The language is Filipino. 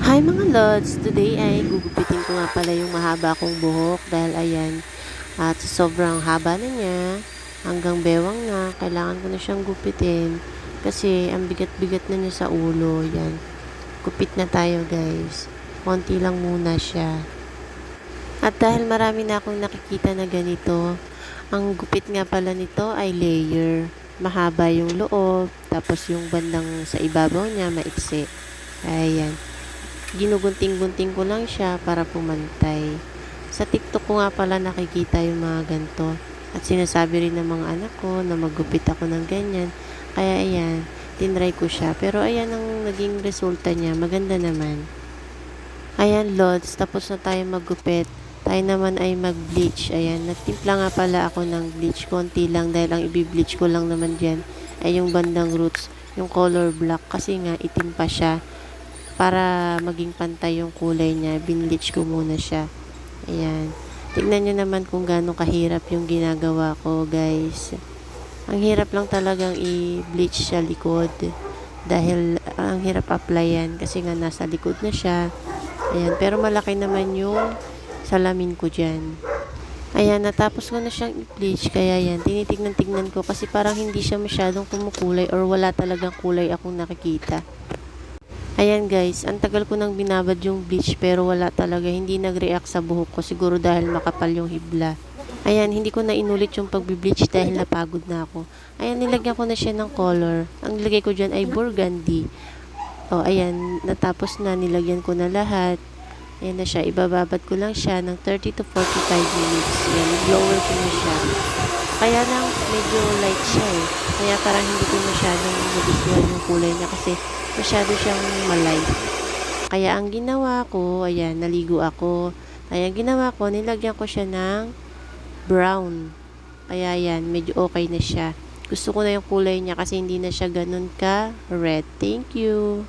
Hi mga lods! Today ay gugupitin ko nga pala yung mahaba kong buhok dahil ayan, at sobrang haba na niya, hanggang bewang na, kailangan ko na siyang gupitin kasi ang bigat-bigat na niya sa ulo. Yan, gupit na tayo guys. Konti lang muna siya. At dahil marami na akong nakikita na ganito, ang gupit nga pala nito ay layer. Mahaba yung loob, tapos yung bandang sa ibabaw niya maiksi. Ayan. Ginugunting-gunting ko lang siya para pumantay. Sa TikTok ko nga pala nakikita yung mga ganito. At sinasabi rin ng mga anak ko na maggupit ako ng ganyan. Kaya ayan, tinry ko siya. Pero ayan ang naging resulta niya. Maganda naman. Ayan lods, tapos na tayo maggupit. Tayo naman ay mag-bleach. Ayan, nagtimpla nga pala ako ng bleach. Konti lang dahil ang i-bleach ko lang naman dyan ay yung bandang roots. Yung color black kasi nga itim pa siya. Para maging pantay yung kulay niya, binleach ko muna siya. Ayan. Tignan nyo naman kung gaano kahirap yung ginagawa ko, guys. Ang hirap lang talagang i-bleach sa likod. Dahil ang hirap applyan kasi nga nasa likod na siya. Ayan. Pero malaki naman yung salamin ko dyan. Ayan, natapos ko na siyang i-bleach. Kaya yan, tinitignan-tignan ko kasi parang hindi siya masyadong kumukulay or wala talagang kulay akong nakikita. Ayan guys, ang tagal ko nang binabad yung bleach pero wala talaga, hindi nag-react sa buhok ko. Siguro dahil makapal yung hibla. Ayan, hindi ko na inulit yung pag-bleach dahil napagod na ako. Ayan, nilagyan ko na siya ng color. Ang nilagay ko dyan ay burgundy. O, ayan, natapos na, nilagyan ko na lahat. Ayan na siya, ibababad ko lang siya ng 30 to 45 minutes. Ayan, nag-blower ko na siya. Kaya lang, medyo light siya eh. Kaya parang hindi ko masyadong nagustuhan yung kulay niya kasi masyado siyang malay. Kaya ang ginawa ko, ayan, naligo ako. Kaya ang ginawa ko, nilagyan ko siya ng brown. Kaya yan, medyo okay na siya. Gusto ko na yung kulay niya kasi hindi na siya ganun ka red. Thank you!